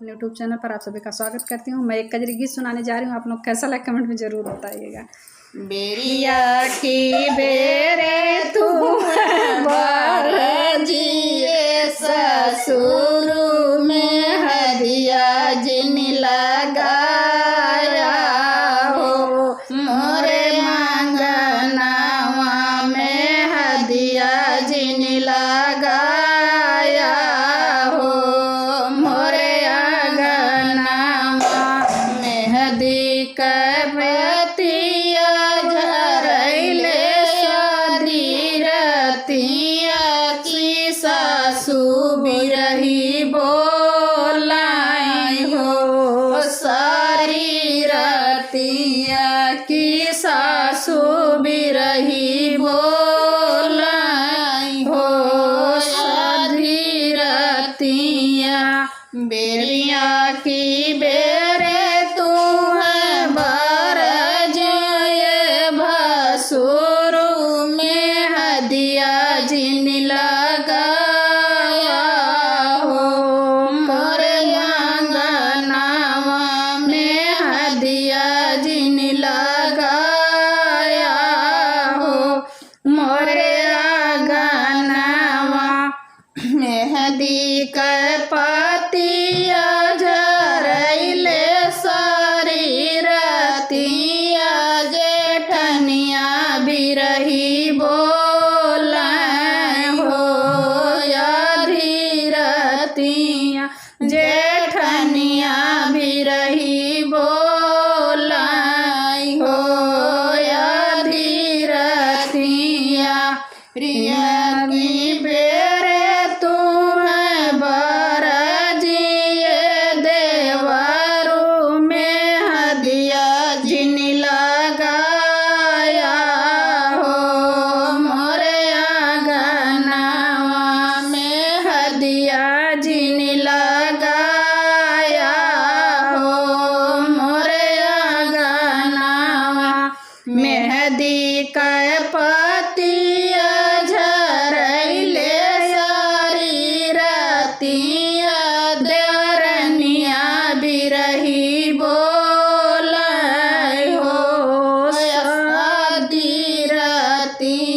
अपने YouTube channel पर आप सभी का स्वागत करती हूँ। मैं एक कजरी गीत सुनाने जा रही हूँ। आप लोग कैसा लगा कमेंट में ज़रूर बताइएगा। बेरिया की बेरे तू बारजिए ससुर में हदिया जिन लगाया हो, मोरे मंगनवा में हदिया जिन लगाया हो, मोरे अंगनवा मेहदी करबतिया झरैले शादी रतिया की सासु बिरही बोलाई हो, सारी रतिया की सासु बिरही बोलाई हो, सारी रतिया बेरिया की बेरे तू है बारजिए भसुर में हदिया जिन लगाया हो, मोरे अंगनवा में हदिया जिन लगाया हो, मोरे अंगनवा मेहदी कर पतिया झरैले सारी रतिया जेठनिया बिरही बोलाए हो, आधी रतिया जेठनिया बिरही बोलाई हो, आधी रतिया प्रिया की बेरे तू है बारजिए देवरू में हदिया जिन लगाया हो, मोरे अंगनवा में हदिया जिन लगाया हो, मोरे अंगनवा मेहदी कर पतिया झरैले सारी रतिया देवरनिया बिरही बोलाई हो, शादी रतिया